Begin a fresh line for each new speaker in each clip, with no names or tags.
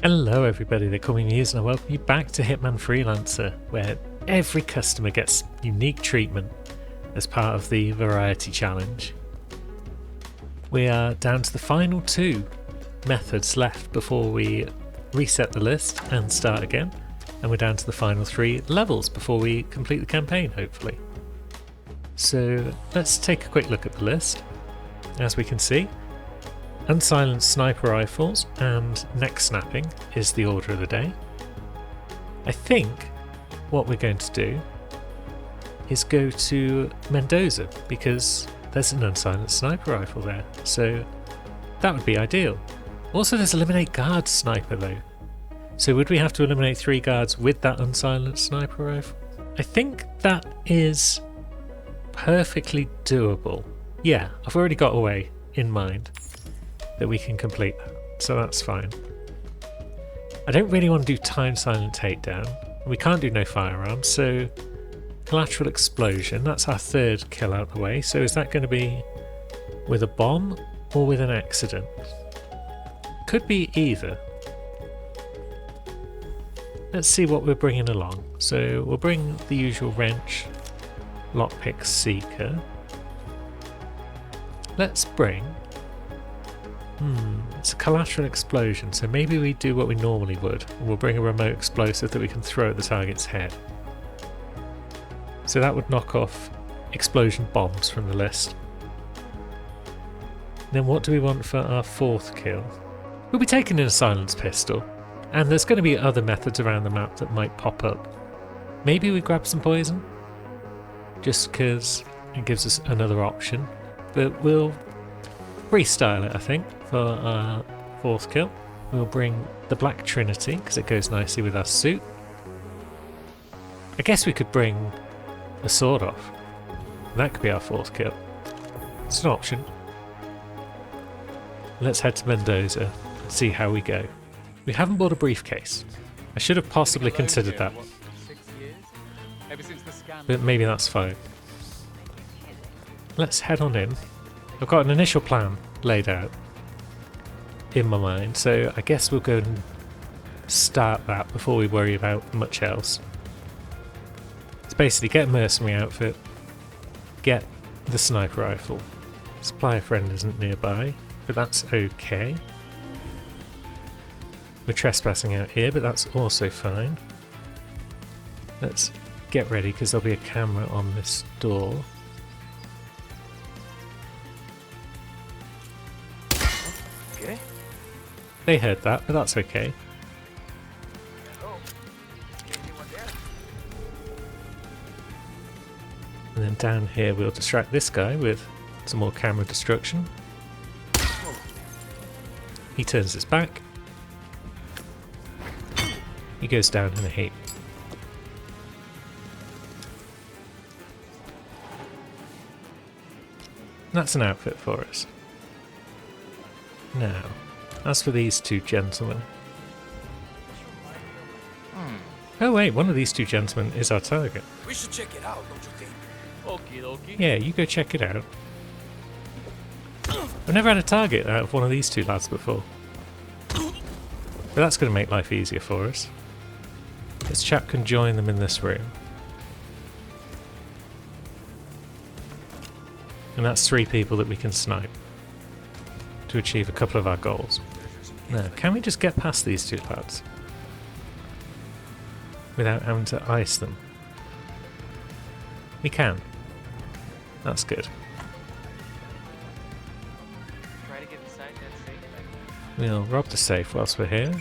Hello everybody, they're calling me and I welcome you back to Hitman Freelancer, where every customer gets unique treatment as part of the Variety Challenge. We are down to the final two methods left before we reset the list and start again, and we're down to the final three levels before we complete the campaign, hopefully. So let's take a quick look at the list. As we can see, unsilenced sniper rifles and neck snapping is the order of the day. I think what we're going to do is go to Mendoza because there's an unsilenced sniper rifle there, so that would be ideal. Also, there's eliminate guard sniper though. So would we have to eliminate 3 guards with that unsilenced sniper rifle? I think that is perfectly doable. Yeah, I've already got a way in mind that we can complete that, so that's fine. I don't really want to do time silent takedown. We can't do no firearms, so collateral explosion, that's our third kill out the way. So is that going to be with a bomb or with an accident? Could be either. Let's see what we're bringing along. So we'll bring the usual wrench, lockpick seeker. Let's bring it's a collateral explosion, so maybe we do what we normally would. We'll bring a remote explosive that we can throw at the target's head. So that would knock off explosion bombs from the list. Then what do we want for our 4th kill? We'll be taking in a silenced pistol, and there's going to be other methods around the map that might pop up. Maybe we grab some poison, just because it gives us another option, but we'll freestyle it, I think, for our 4th kill. We'll bring the Black Trinity because it goes nicely with our suit. I guess we could bring a sword off. That could be our 4th kill. It's an option. Let's head to Mendoza and see how we go. We haven't bought a briefcase. I should have possibly considered that, but maybe that's fine. Let's head on in. I've got an initial plan laid out in my mind, so I guess we'll go and start that before we worry about much else. It's basically get a mercenary outfit, get the sniper rifle. Supply friend isn't nearby, but that's okay. We're trespassing out here, but that's also fine. Let's get ready because there'll be a camera on this door. They heard that, but that's okay. And then down here we'll distract this guy with some more camera destruction. He turns his back. He goes down in a heap. That's an outfit for us. Now, as for these 2 gentlemen. Oh wait, one of these 2 gentlemen is our target.
We should check it out, don't you think? Okie dokie.
Yeah, you go check it out. I've never had a target out of one of these 2 lads before. But that's going to make life easier for us. This chap can join them in this room. And that's 3 people that we can snipe to achieve a couple of our goals. Now, can we just get past these 2 lads without having to ice them? We can. That's good. We'll rob the safe whilst we're here.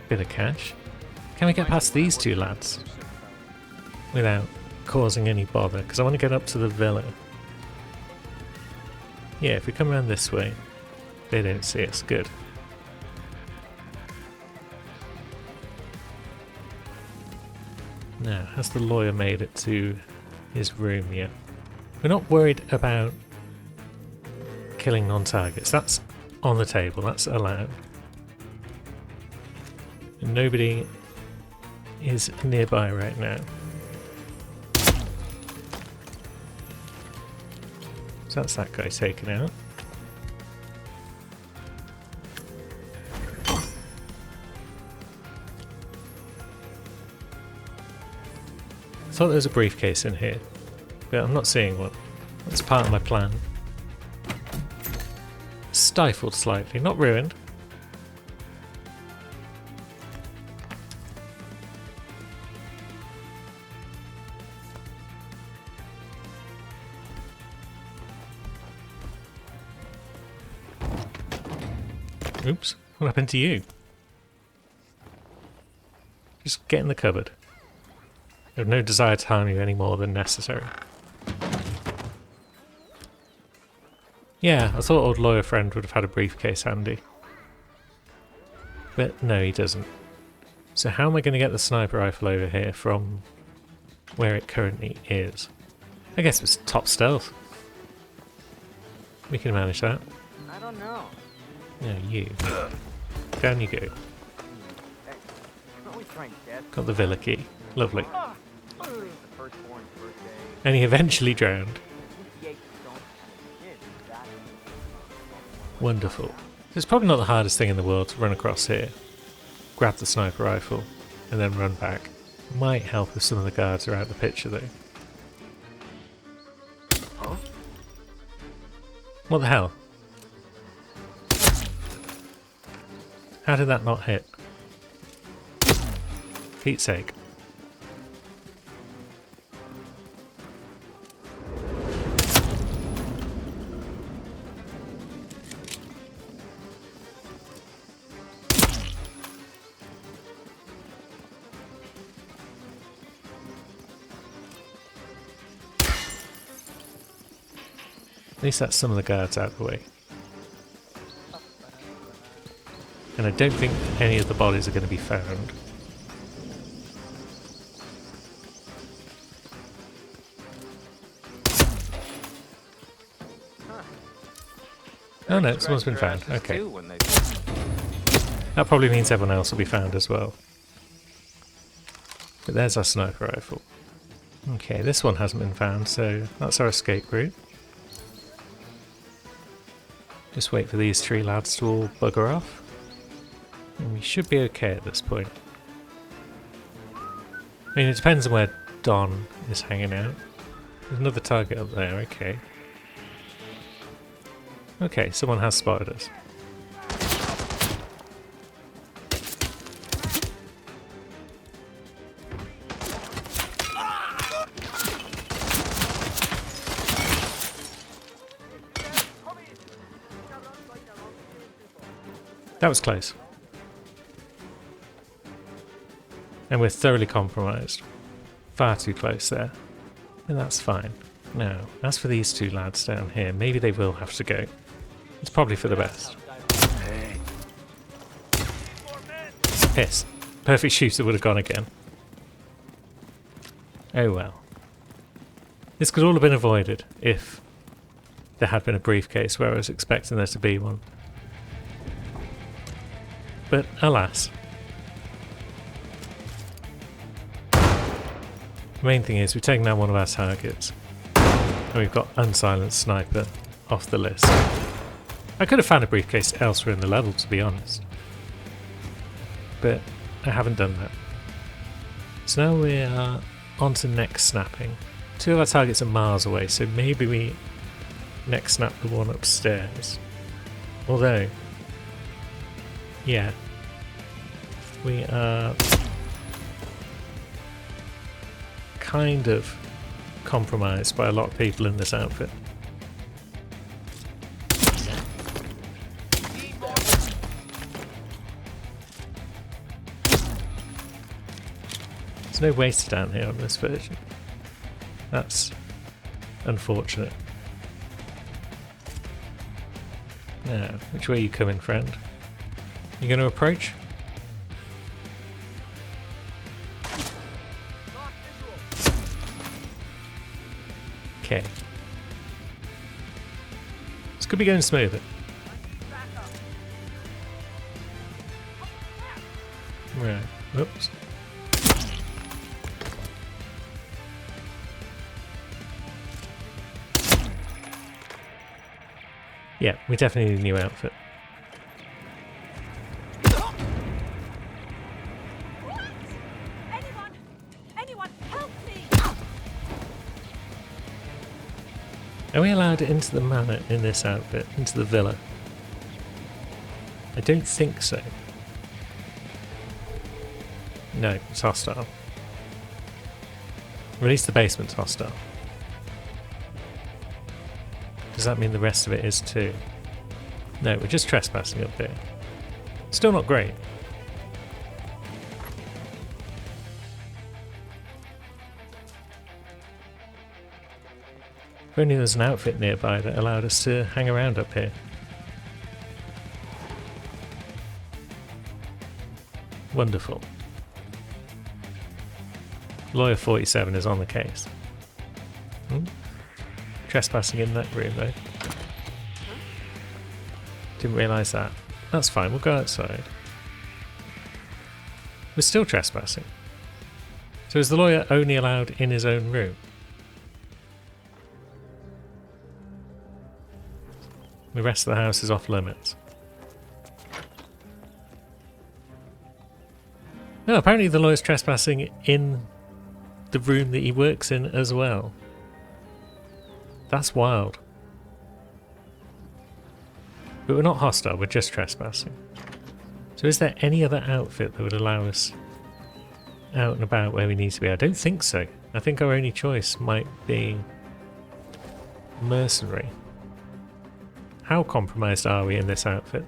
Bit of cash. Can we get past these 2 lads without causing any bother? Because I want to get up to the villa. Yeah, if we come around this way, they don't see us. Good. Now, has the lawyer made it to his room yet? We're not worried about killing non-targets. That's on the table. That's allowed. And nobody is nearby right now. So that's that guy taken out. thought there was a briefcase in here, but I'm not seeing one. That's part of my plan. Stifled slightly, not ruined. Oops, what happened to you? Just get in the cupboard. I have no desire to harm you any more than necessary. Yeah, I thought old lawyer friend would have had a briefcase handy. But no, he doesn't. So how am I going to get the sniper rifle over here from where it currently is? I guess it's top stealth. We can manage that.
I don't know.
No, you. Down you go.
Hey, what we trying, Dad?
Got the villa key. Lovely.
The firstborn's birthday.
And he eventually drowned. Wonderful. It's probably not the hardest thing in the world to run across here. Grab the sniper rifle and then run back. Might help if some of the guards are out of the picture though.
Huh?
What the hell? How did that not hit? Pete's sake. At least that's some of the guards out of the way. And I don't think any of the bodies are going to be found. Oh no, someone's been found. Okay. That probably means everyone else will be found as well. But there's our sniper rifle. Okay, this one hasn't been found, so that's our escape route. Just wait for these three lads to all bugger off. And we should be okay at this point. I mean, it depends on where Don is hanging out. There's another target up there, okay. Okay, someone has spotted us. That was close. And we're thoroughly compromised. Far too close there. And that's fine. Now, as for these two lads down here, maybe they will have to go. It's probably for the best.
Hey.
Piss. Perfect shooter would have gone again. Oh well. This could all have been avoided if there had been a briefcase where I was expecting there to be one. But alas. The main thing is we've taken down one of our targets. And we've got Unsilenced Sniper off the list. I could have found a briefcase elsewhere in the level, to be honest. But I haven't done that. So now we are on to next snapping. Two of our targets are miles away, so maybe we next snap the one upstairs. Although, yeah, we are kind of compromised by a lot of people in this outfit. There's no waster down here on this version. That's unfortunate. Now, which way are you coming, friend? You going to approach? Okay. This could be going smoother. Right. Oops. Yeah, we definitely need a new outfit.
Anyone! Anyone, help me!
Are we allowed into the manor in this outfit? Into the villa? I don't think so. No, it's hostile. Release the basement's hostile. Does that mean the rest of it is too? No, we're just trespassing up here. Still not great. If only there was an outfit nearby that allowed us to hang around up here. Wonderful. Lawyer 47 is on the case. Trespassing in that room though. Didn't realise that. That's fine, we'll go outside. We're still trespassing. So is the lawyer only allowed in his own room? The rest of the house is off limits. No, apparently the lawyer's trespassing in the room that he works in as well. That's wild. But we're not hostile, we're just trespassing. So is there any other outfit that would allow us out and about where we need to be? I don't think so. I think our only choice might be mercenary. How compromised are we in this outfit?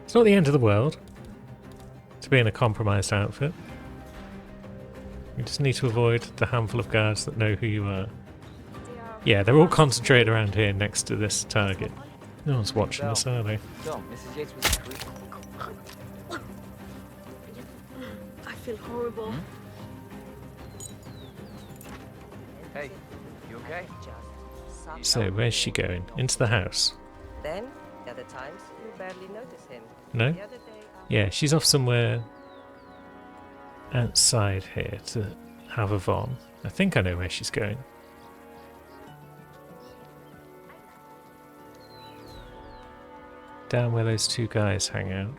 It's not the end of the world to be in a compromised outfit. We just need to avoid the handful of guards that know who you are. Yeah, they're all concentrated around here next to this target. No one's watching us, are they?
So, Mrs. Yates was asleep.
I feel horrible.
Hey, you okay?
So, where's she going? Into the house?
Then, the other times, you barely notice him.
No?
The other day,
Yeah, she's off somewhere outside here to have a vom. I think I know where she's going. Down where those two guys hang out.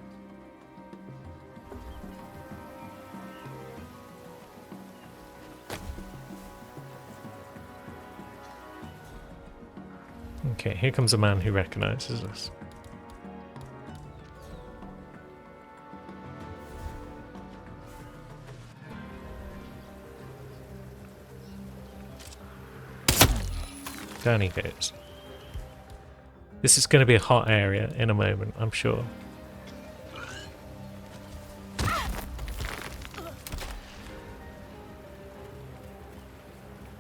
Okay, here comes a man who recognizes us. Down he goes. This is going to be a hot area in a moment, I'm sure.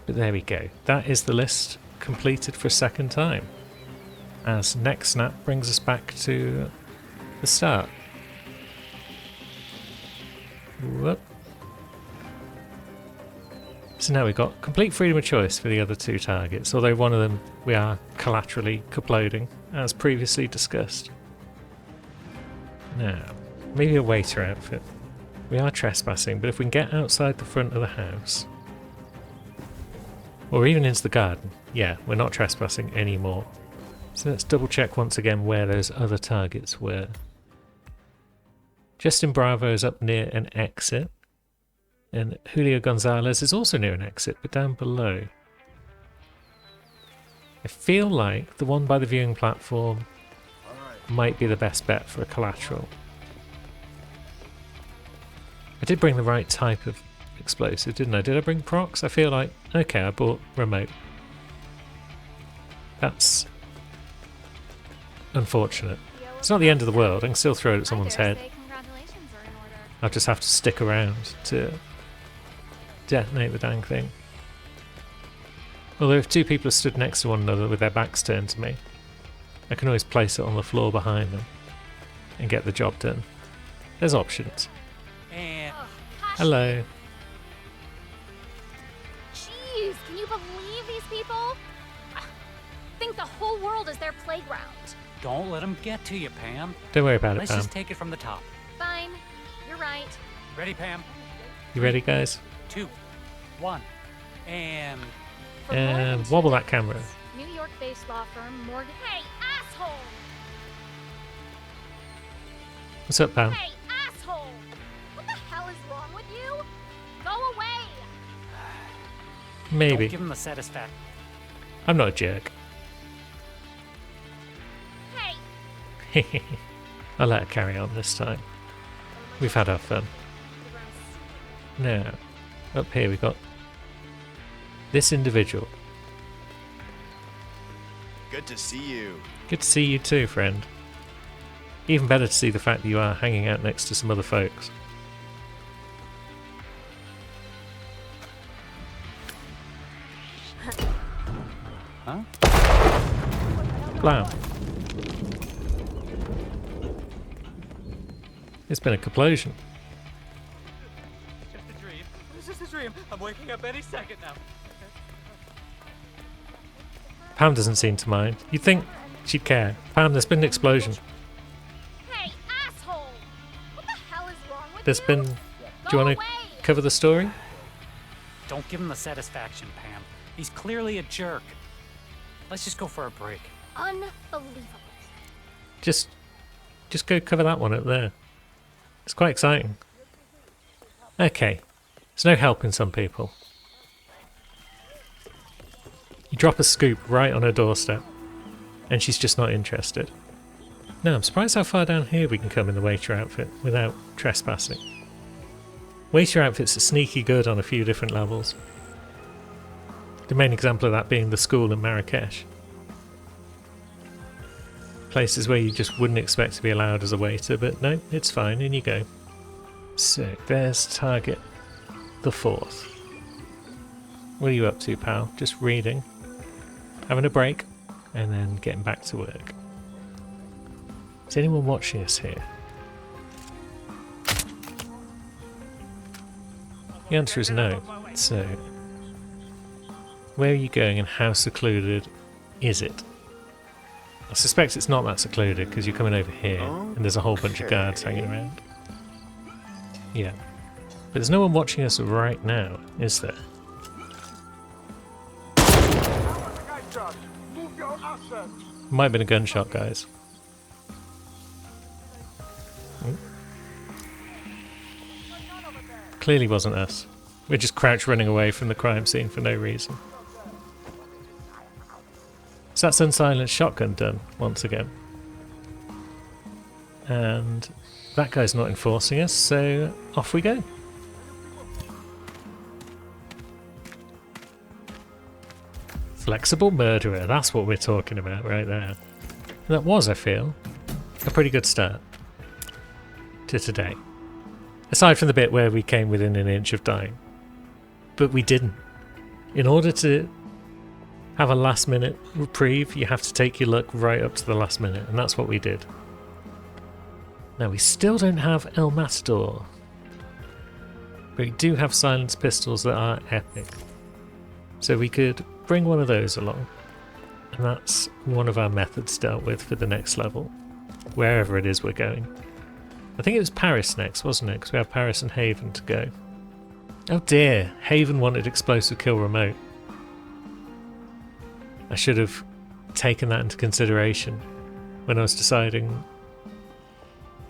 But there we go. That is the list completed for a second time. As next snap brings us back to the start. Whoop. So now we've got complete freedom of choice for the other two targets, although one of them we are collaterally caploding, as previously discussed. Now, maybe a waiter outfit. We are trespassing, but if we can get outside the front of the house, or even into the garden, yeah, we're not trespassing anymore. So let's double check once again where those other targets were. Justin Bravo is up near an exit. And Julio Gonzalez is also near an exit, but down below. I feel like the one by the viewing platform might be the best bet for a collateral. I did bring the right type of explosive, didn't I? Did I bring procs? I feel like... Okay, I bought remote. That's unfortunate. It's not the end of the world. I can still throw it at someone's head. I'll just have to stick around to detonate the dang thing. Although if two people are stood next to one another with their backs turned to me, I can always place it on the floor behind them and get the job done. There's options. Hello.
Jeez, can you believe these people? Think the whole world is their playground.
Don't let them get to you, Pam.
Don't worry about it,
Let's
Pam.
just take it from the top.
Fine, you're right.
Ready, Pam?
You ready, guys?
2, 1, and...
For more than
And
2
wobble that
decades,
camera.
New York-based law firm Morgan. Hey, asshole!
What's up, Pam?
Hey, asshole! What the hell is wrong with you? Go away!
Maybe.
Don't give him the satisfaction.
I'm not a jerk. I'll let her carry on this time. We've had our fun. Now, up here we've got this individual.
Good to see you.
Good to see you too, friend. Even better to see the fact that you are hanging out next to some other folks.
Huh?
Blam. It's been a complosion.
It's just a dream. It's just a dream. I'm waking up any second now.
Pam doesn't seem to mind. You'd think she'd care. Pam, there's been an explosion.
Hey, asshole! What the hell is wrong with
There's
you?
been... Do you want to cover the story?
Don't give him the satisfaction, Pam. He's clearly a jerk. Let's just go for a break.
Unbelievable.
Just go cover that one up there. It's quite exciting. Okay. There's no helping some people. You drop a scoop right on her doorstep, and she's just not interested. No, I'm surprised how far down here we can come in the waiter outfit without trespassing. Waiter outfits are sneaky good on a few different levels. The main example of that being the school in Marrakesh. Places where you just wouldn't expect to be allowed as a waiter, but no, it's fine, in you go. So, there's target the 4th. What are you up to, pal? Just reading, having a break, and then getting back to work. Is anyone watching us here? The answer is no. So, where are you going and how secluded is it? I suspect it's not that secluded because you're coming over here and there's a whole bunch of guards hanging around. Yeah. But there's no one watching us right now, is there? Might have been a gunshot, guys. Clearly wasn't us. We're just crouch running away from the crime scene for no reason. So that's unsilenced shotgun done once again. And that guy's not enforcing us, so off we go. Flexible murderer, that's what we're talking about right there. And that was, I feel, a pretty good start to today. Aside from the bit where we came within an inch of dying. But we didn't. In order to have a last minute reprieve, you have to take your luck right up to the last minute, and that's what we did. Now we still don't have El Matador, but we do have silenced pistols that are epic. So we could bring one of those along, and that's one of our methods dealt with for the next level, wherever it is we're going. I think it was Paris next, wasn't it? Because we have Paris and Haven to go. Oh dear, Haven wanted explosive kill remote. I should have taken that into consideration when I was deciding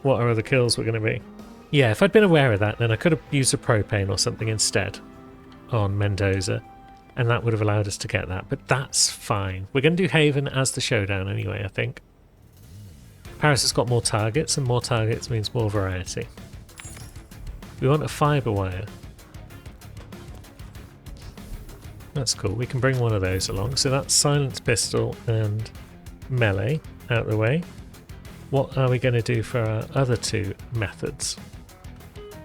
what our other kills were going to be. Yeah, if I'd been aware of that, then I could have used a propane or something instead on Mendoza, and that would have allowed us to get that, but that's fine. We're going to do Haven as the showdown anyway, I think. Paris has got more targets, and more targets means more variety. We want a fibre wire. That's cool, we can bring one of those along. So that's silenced pistol and melee out of the way. What are we going to do for our other two methods?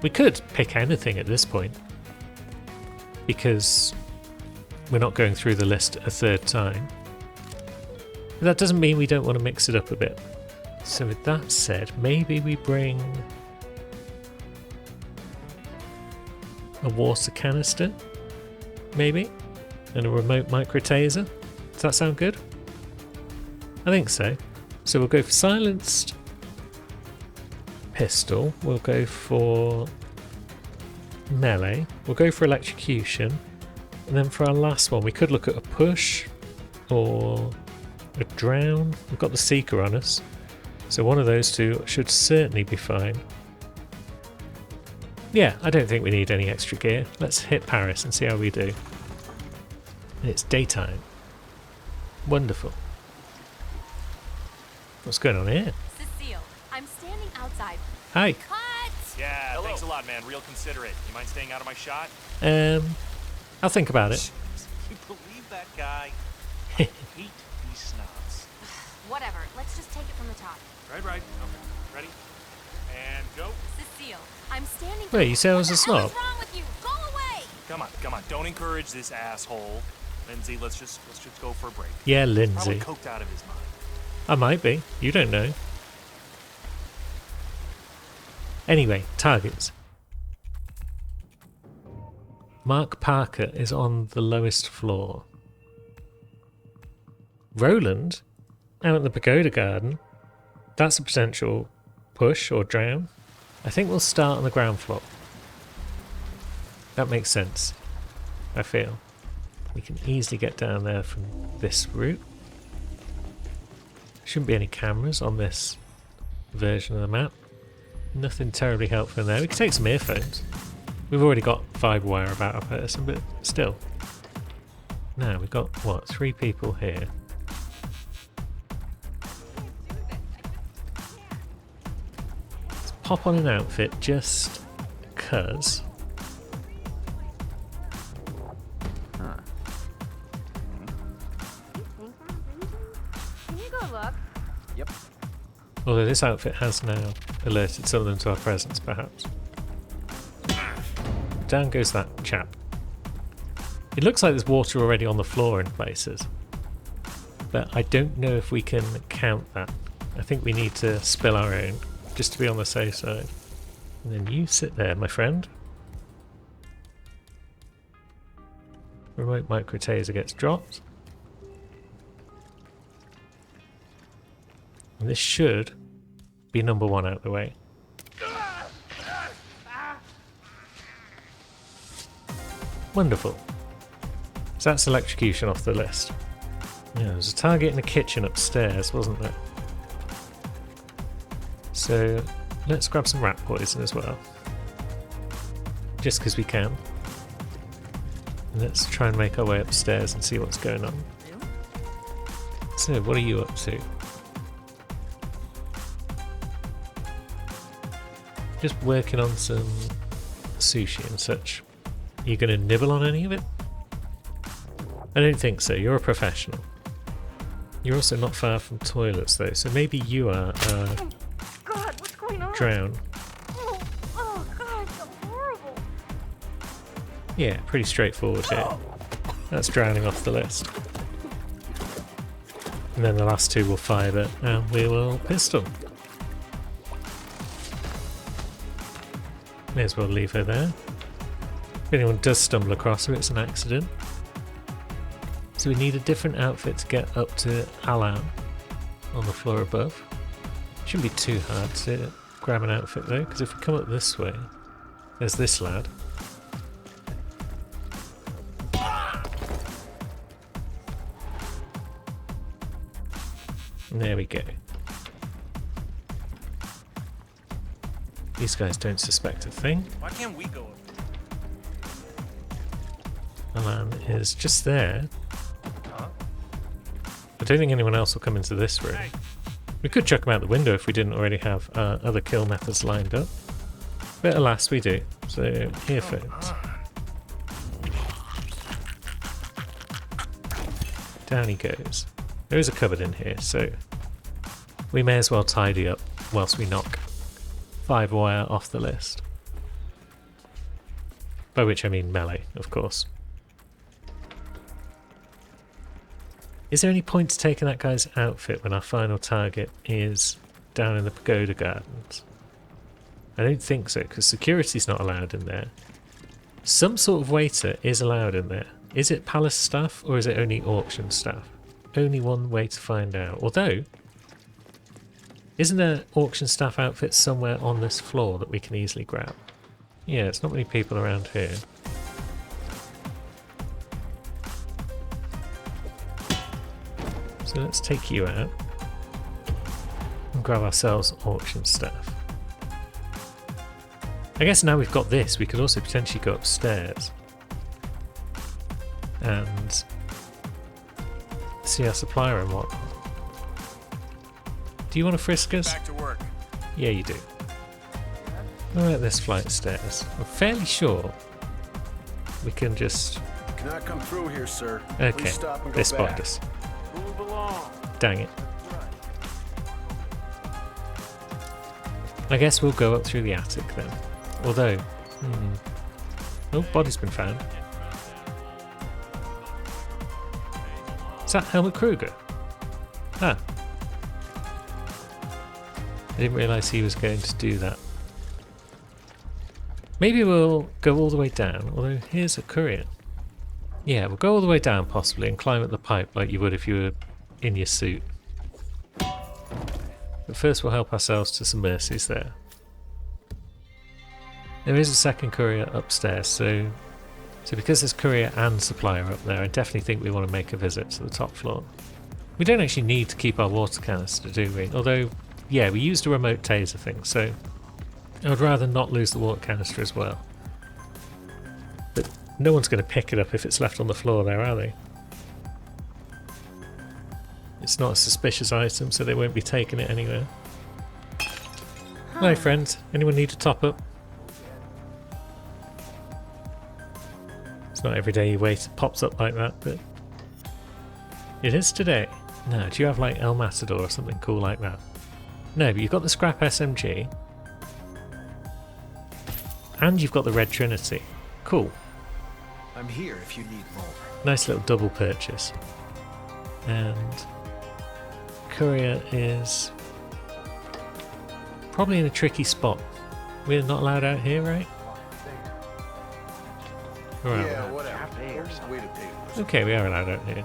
We could pick anything at this point, because we're not going through the list a third time. But that doesn't mean we don't want to mix it up a bit. So with that said, maybe we bring a water canister, maybe? And a remote micro taser. Does that sound good? I think so. So we'll go for silenced pistol. We'll go for melee. We'll go for electrocution. And then for our last one, we could look at a push or a drown. We've got the Seeker on us. So one of those two should certainly be fine. Yeah, I don't think we need any extra gear. Let's hit Paris and see how we do. And it's daytime. Wonderful. What's going on here?
outside.
Hi.
Cut!
Yeah, thanks a lot, man. Real considerate. You mind staying out of my shot?
I'll think about it.
You believe that guy? I hate these snobs.
Whatever. Let's just take it from the top.
Right. Okay. Ready? And go.
Cecile, I'm standing.
Wait, you said I was a
What
snob?
the hell is wrong with you? Go away!
Come on. Don't encourage this asshole. Lindsay, let's just go for a break.
Yeah,
Probably
Lindsay.
coked out of his mind.
I might be. You don't know. Anyway, targets. Mark Parker is on the lowest floor. Roland, out in the pagoda garden. That's a potential push or drown. I think we'll start on the ground floor. That makes sense, I feel. We can easily get down there from this route. Shouldn't be any cameras on this version of the map. Nothing terribly helpful in there. We can take some earphones. We've already got fibre wire about our person, but still. Now we've got, what, 3 people here. Let's pop on an outfit just cuz.
Can you go look?
Yep.
Although this outfit has now alerted some of them to our presence, perhaps. Down goes that chap. It looks like there's water already on the floor in places. But I don't know if we can count that. I think we need to spill our own, just to be on the safe side. And then you sit there, my friend. Remote micro taser gets dropped. And this should be number 1 out of the way. Wonderful. So that's electrocution off the list. Yeah, there was a target in the kitchen upstairs, wasn't there? So let's grab some rat poison as well. Just because we can. And let's try and make our way upstairs and see what's going on. So, what are you up to? Just working on some sushi and such. Are you going to nibble on any of it? I don't think so. You're a professional. You're also not far from toilets though, so maybe you are
God, what's going on?
drown.
Oh, God, so horrible.
Yeah, pretty straightforward here. That's drowning off the list. And then the last 2 will fibre and we will pistol. May as well leave her there. If anyone does stumble across her, it's an accident. So we need a different outfit to get up to Alan on the floor above. Shouldn't be too hard to grab an outfit though, because if we come up this way, there's this lad. And there we go. These guys don't suspect a thing.
Why can't we go?
Alan is just there. I don't think anyone else will come into this room. We could chuck him out the window if we didn't already have other kill methods lined up. But alas, we do. So, earphones. Down he goes. There is a cupboard in here, so we may as well tidy up whilst we knock fibre wire off the list. By which I mean melee, of course. Is there any point to taking that guy's outfit when our final target is down in the pagoda gardens? I don't think so, because security's not allowed in there. Some sort of waiter is allowed in there. Is it palace staff or is it only auction staff? Only one way to find out. Although, isn't there auction staff outfits somewhere on this floor that we can easily grab? Yeah, it's not many people around here. So let's take you out and grab ourselves auction staff. I guess now we've got this, we could also potentially go upstairs and see our supplier and whatnot. Do you want to frisk us?
Back to work.
Yeah, you do. Alright, this flight of stairs. I'm fairly sure we can just...
Cannot come through here, sir.
Okay,
Please stop and go
they spotted
back.
us.
Move along.
Dang it. I guess we'll go up through the attic then. Although... Oh, body's been found. Is that Helmut Kruger? Ah. I didn't realise he was going to do that. Maybe we'll go all the way down, although here's a courier. Yeah, we'll go all the way down possibly and climb up the pipe like you would if you were in your suit. But first we'll help ourselves to some mercies there. There is a second courier upstairs, so because there's courier and supplier up there, I definitely think we want to make a visit to the top floor. We don't actually need to keep our water canister, do we? Although, yeah, we used a remote taser thing, so I would rather not lose the water canister as well. But no one's going to pick it up if it's left on the floor there, are they? It's not a suspicious item, so they won't be taking it anywhere. Hi friends, anyone need a top up? It's not every day you wait it pops up like that, but it is today. No, do you have like El Matador or something cool like that? No, but you've got the scrap SMG. And you've got the Red Trinity. Cool.
I'm here if you need more.
Nice little double purchase. And courier is probably in a tricky spot. We're not allowed out here, right? Right.
Yeah, whatever. There's a way to pay for this.
Okay, we are allowed out here.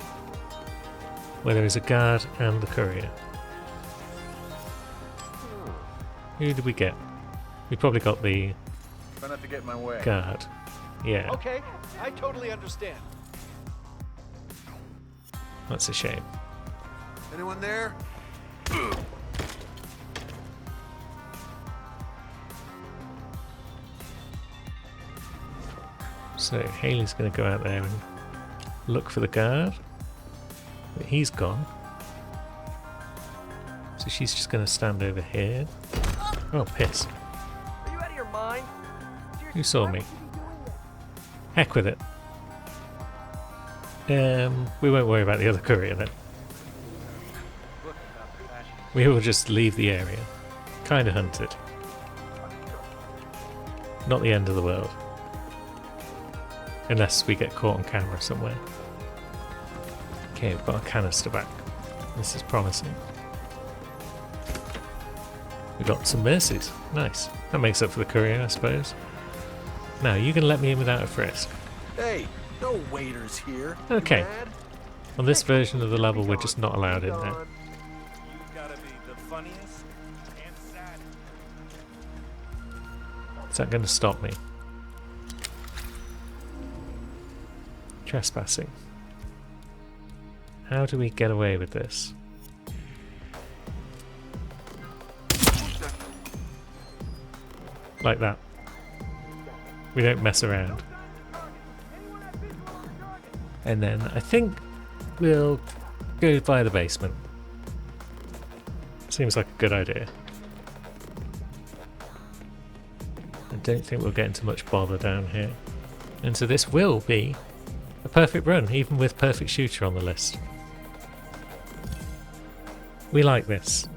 Where there is a guard and the courier. Who did we get? We probably got the
Try not to get in my way.
guard. Yeah,
Okay, I totally understand.
that's a shame.
Anyone there?
So Haley's going to go out there and look for the guard. But he's gone. So she's just going to stand over here. Oh, piss.
Are you out of your mind?
Who saw me? Heck with it. We won't worry about the other courier then. We will just leave the area. Kinda hunted. Not the end of the world. Unless we get caught on camera somewhere. Okay, we've got a canister back. This is promising. We got some mercies. Nice. That makes up for the courier, I suppose. Now, you can let me in without a frisk.
Hey, no waiters here.
Okay.
You mad?
On this version of the level, we're just not allowed in there.
You gotta be the funniest and saddest.
Is that going to stop me? Trespassing. How do we get away with this? Like that. We don't mess around. And then I think we'll go via the basement. Seems like a good idea. I don't think we'll get into much bother down here. And so this will be a perfect run, even with Perfect Shooter on the list. We like this.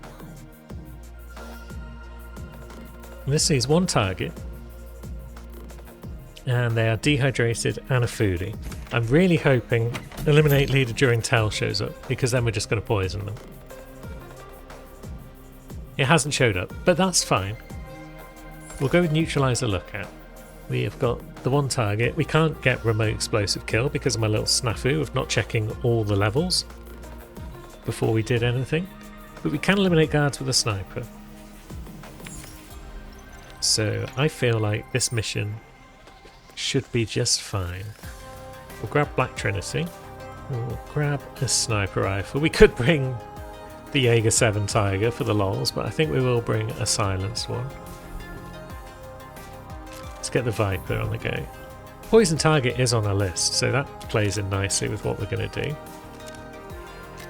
And this sees one target, and they are dehydrated and a foodie. I'm really hoping Eliminate Leader during Tell shows up, because then we're just going to poison them. It hasn't showed up, but that's fine. We'll go with Neutralizer Lookout. We have got the one target. We can't get Remote Explosive Kill because of my little snafu of not checking all the levels before we did anything. But we can eliminate guards with a sniper. So I feel like this mission should be just fine. We'll grab Black Trinity. We'll grab a sniper rifle. We could bring the Jaeger 7 Tiger for the lols, but I think we will bring a silenced one. Let's get the Viper on the go. Poison target is on our list, so that plays in nicely with what we're going to do.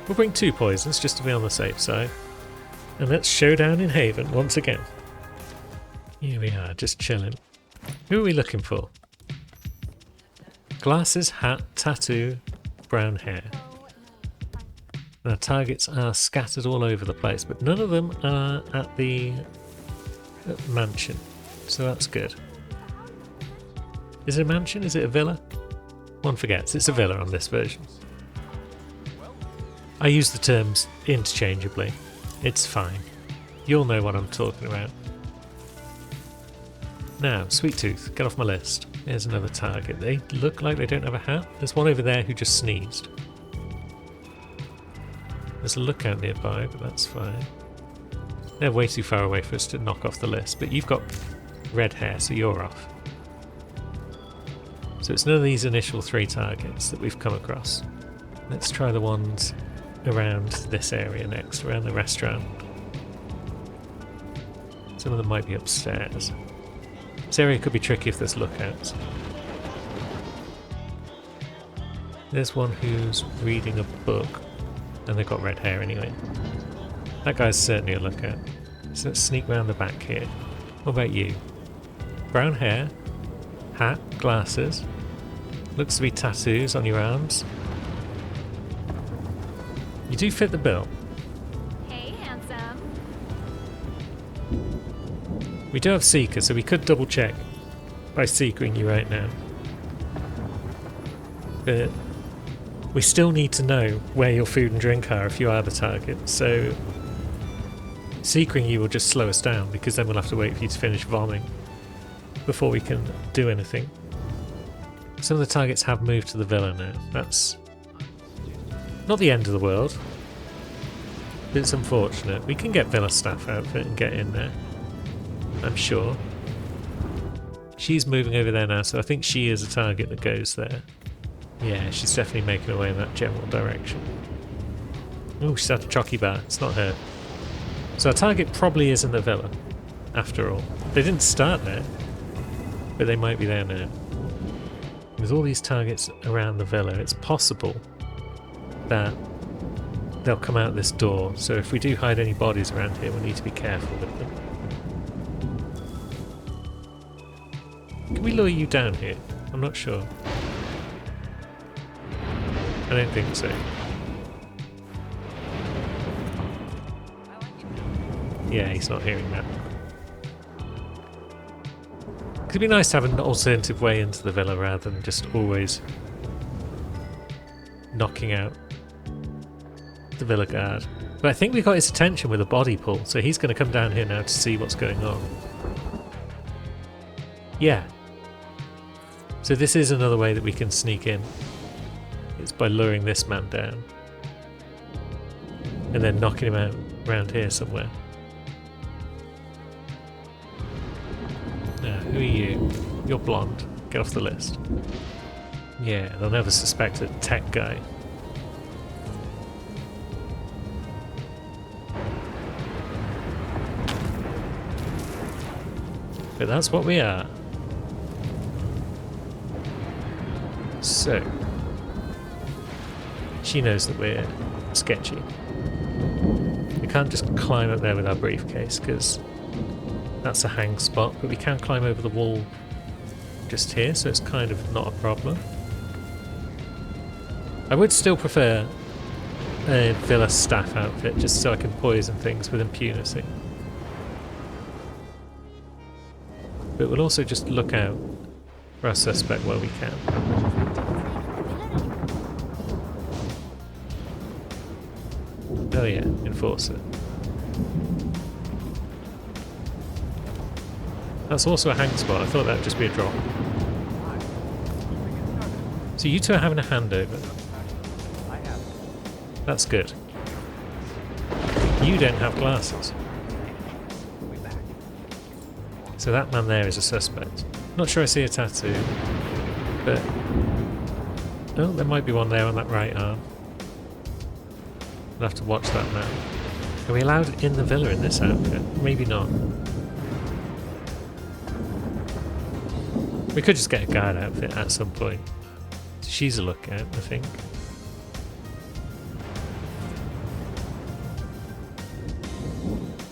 We'll bring 2 poisons just to be on the safe side. And let's showdown in Haven once again. Here we are, just chilling. Who are we looking for? Glasses, hat, tattoo, brown hair. Now targets are scattered all over the place, but none of them are at the mansion, so that's good. Is it a mansion? Is it a villa? One forgets, it's a villa on this version. I use the terms interchangeably. It's fine. You'll know what I'm talking about. Now, Sweet Tooth, get off my list. Here's another target. They look like they don't have a hat. There's one over there who just sneezed. There's a lookout nearby, but that's fine. They're way too far away for us to knock off the list, but you've got red hair, so you're off. So it's none of these initial 3 targets that we've come across. Let's try the ones around this area next, around the restaurant. Some of them might be upstairs. This area could be tricky if there's lookouts. There's one who's reading a book, and they've got red hair anyway. That guy's certainly a lookout. So let's sneak round the back here. What about you? Brown hair, hat, glasses. Looks to be tattoos on your arms. You do fit the bill.
Hey, handsome.
We do have Seeker, so we could double check by Seekering you right now. But we still need to know where your food and drink are if you are the target, so Seekering you will just slow us down because then we'll have to wait for you to finish vomiting before we can do anything. Some of the targets have moved to the villa now. That's not the end of the world, but it's unfortunate. We can get villa staff outfit and get in there, I'm sure. She's moving over there now, so I think she is a target that goes there. Yeah, she's definitely making her way in that general direction. Oh, she's at a chocky bar. It's not her. So our target probably is in the villa, after all. They didn't start there, but they might be there now. With all these targets around the villa, it's possible that they'll come out this door. So if we do hide any bodies around here, we'll need to be careful with them. Can we lure you down here? I'm not sure. I don't think so. Yeah, he's not hearing that. It'd be nice to have an alternative way into the villa rather than just always knocking out the villa guard. But I think we got his attention with a body pull, so he's going to come down here now to see what's going on. Yeah. So this is another way that we can sneak in. It's by luring this man down. And then knocking him out around here somewhere. Now, who are you? You're blonde. Get off the list. Yeah, they'll never suspect a tech guy. But that's what we are. So, she knows that we're sketchy. We can't just climb up there with our briefcase because that's a hang spot, but we can climb over the wall just here, so it's kind of not a problem. I would still prefer a villa staff outfit just so I can poison things with impunity. But we'll also just look out for our suspect where we can. Oh yeah, Enforcer. That's also a hang spot. I thought that would just be a drop. So you two are having a handover. That's good. You don't have glasses. So that man there is a suspect. Not sure I see a tattoo, but... oh, there might be one there on that right arm. We'll have to watch that man. Are we allowed in the villa in this outfit? Maybe not. We could just get a guard outfit at some point. She's a lookout, I think.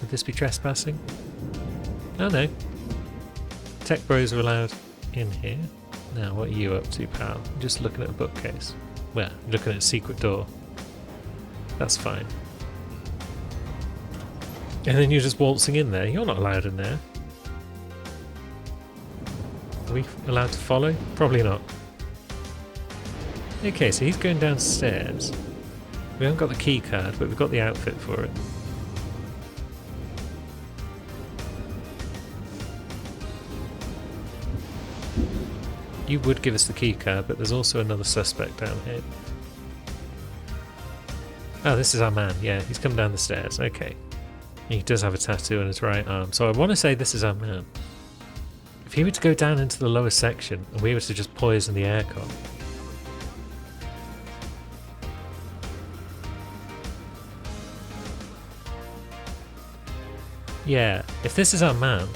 Would this be trespassing? Oh no. Tech bros are allowed in here. Now, what are you up to, pal? Just looking at a bookcase. Well, looking at a secret door. That's fine. And then you're just waltzing in there. You're not allowed in there. Are we allowed to follow? Probably not. Okay, so he's going downstairs. We haven't got the key card, but we've got the outfit for it. You would give us the key card, but there's also another suspect down here. Oh, this is our man. Yeah, he's come down the stairs. Okay. He does have a tattoo on his right arm, so I want to say this is our man. If he were to go down into the lower section and we were to just poison the aircon. Yeah, if this is our man,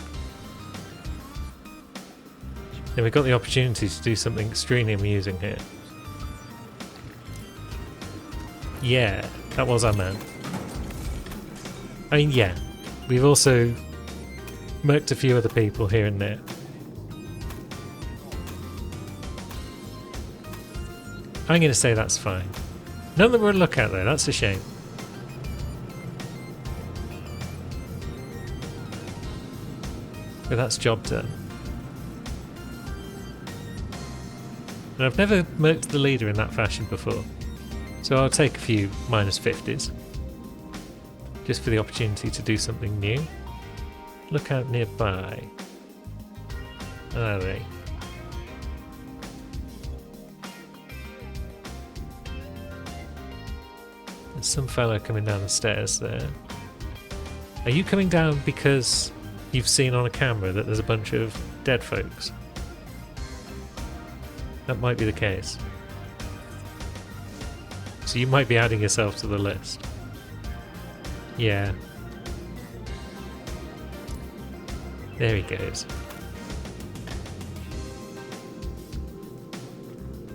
then we've got the opportunity to do something extremely amusing here. Yeah, that was our man. I mean, yeah, we've also murked a few other people here and there. I'm going to say that's fine. None of them were a lookout though, that's a shame. But that's job done. And I've never murked the leader in that fashion before, so I'll take a few -50s. Just for the opportunity to do something new. Look out nearby. Are they? There's some fellow coming down the stairs there. Are you coming down because you've seen on a camera that there's a bunch of dead folks? That might be the case. So you might be adding yourself to the list. Yeah. There he goes.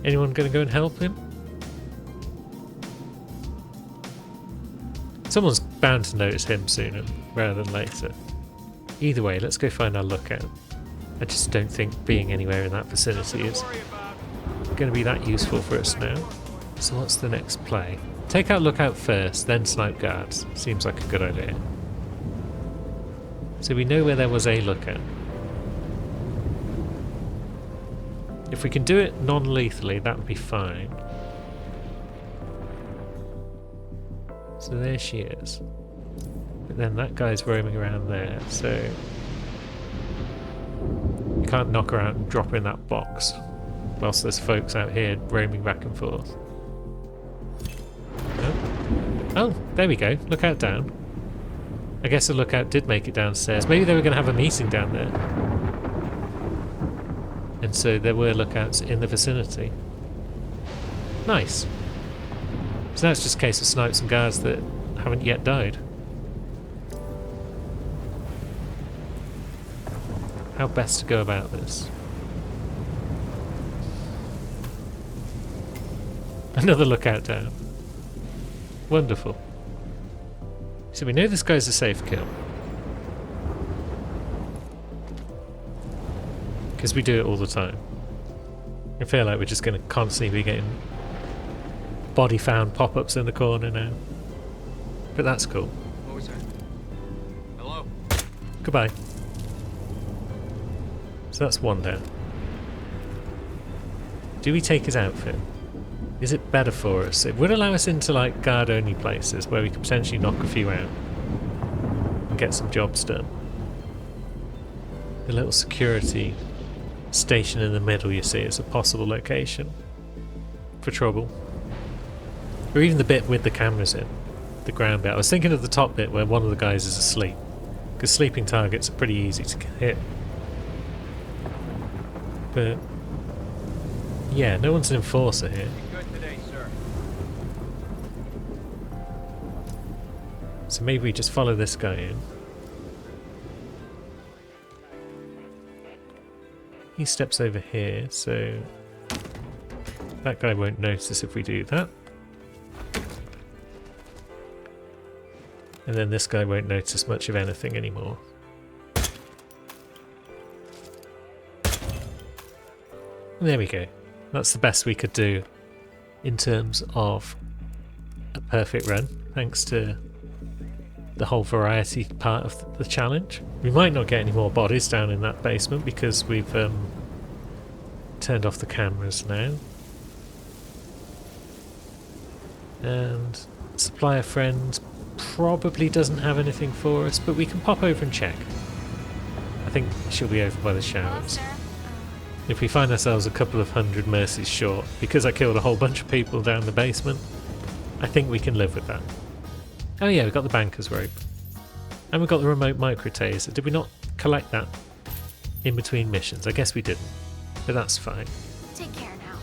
Anyone gonna go and help him? Someone's bound to notice him sooner rather than later. Either way, let's go find our lookout. I just don't think being anywhere in that vicinity is going to be that useful for us now. So what's the next play? Take out lookout first, then snipe guards. Seems like a good idea. So we know where there was a lookout. If we can do it non-lethally, that would be fine. So there she is. But then that guy's roaming around there, so you can't knock her out and drop her in that box whilst there's folks out here roaming back and forth. Oh, there we go. Lookout down. I guess the lookout did make it downstairs. Maybe they were going to have a meeting down there. And so there were lookouts in the vicinity. Nice. So now it's just a case of snipes and guards that haven't yet died. How best to go about this? Another lookout down. Wonderful. So we know this guy's a safe kill. Because we do it all the time. I feel like we're just going to constantly be getting body found pop-ups in the corner now. But that's cool.
What was that? Hello?
Goodbye. So that's one down. Do we take his outfit? Is it better for us? It would allow us into like guard-only places where we could potentially knock a few out and get some jobs done. The little security station in the middle, you see, is a possible location for trouble. Or even the bit with the cameras in, the ground bit. I was thinking of the top bit where one of the guys is asleep, because sleeping targets are pretty easy to hit. But yeah, no one's an enforcer here. So maybe we just follow this guy in. He steps over here, so that guy won't notice if we do that. And then this guy won't notice much of anything anymore. There we go. That's the best we could do in terms of a perfect run, thanks to the whole variety part of the challenge. We might not get any more bodies down in that basement because we've turned off the cameras now. And supplier friend probably doesn't have anything for us, but we can pop over and check. I think she'll be over by the showers. If we find ourselves a couple of hundred mercies short because I killed a whole bunch of people down the basement, I think we can live with that. Oh yeah, we got the banker's rope. And we got the remote micro taser. Did we not collect that in between missions? I guess we didn't, but that's fine.
Take care now.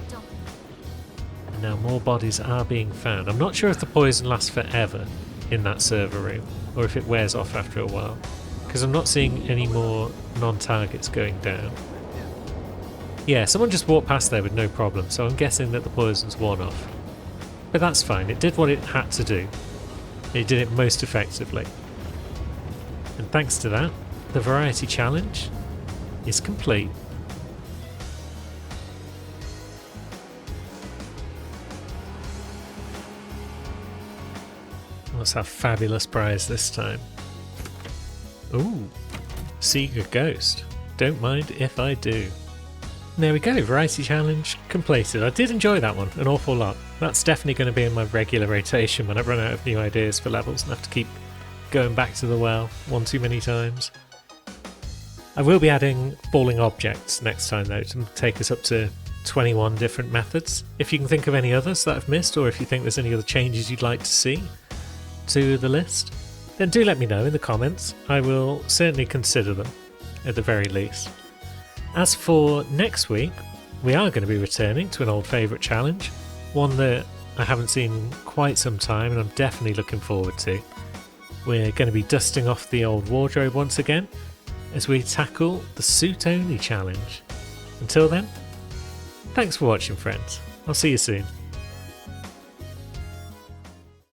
Don't.
And now more bodies are being found. I'm not sure if the poison lasts forever in that server room, or if it wears off after a while, because I'm not seeing any more non-targets going down. Yeah, someone just walked past there with no problem, so I'm guessing that the poison's worn off. But that's fine, it did what it had to do. It did it most effectively. And thanks to that, the variety challenge is complete. Let's have fabulous prize this time. Ooh, Seeker Ghost. Don't mind if I do. There we go, variety challenge completed. I did enjoy that one an awful lot. That's definitely going to be in my regular rotation when I run out of new ideas for levels and have to keep going back to the well one too many times. I will be adding falling objects next time though to take us up to 21 different methods. If you can think of any others that I've missed, or if you think there's any other changes you'd like to see to the list, then do let me know in the comments. I will certainly consider them at the very least. As for next week, we are going to be returning to an old favourite challenge, one that I haven't seen quite some time and I'm definitely looking forward to. We're going to be dusting off the old wardrobe once again as we tackle the suit only challenge. Until then, thanks for watching friends, I'll see you soon.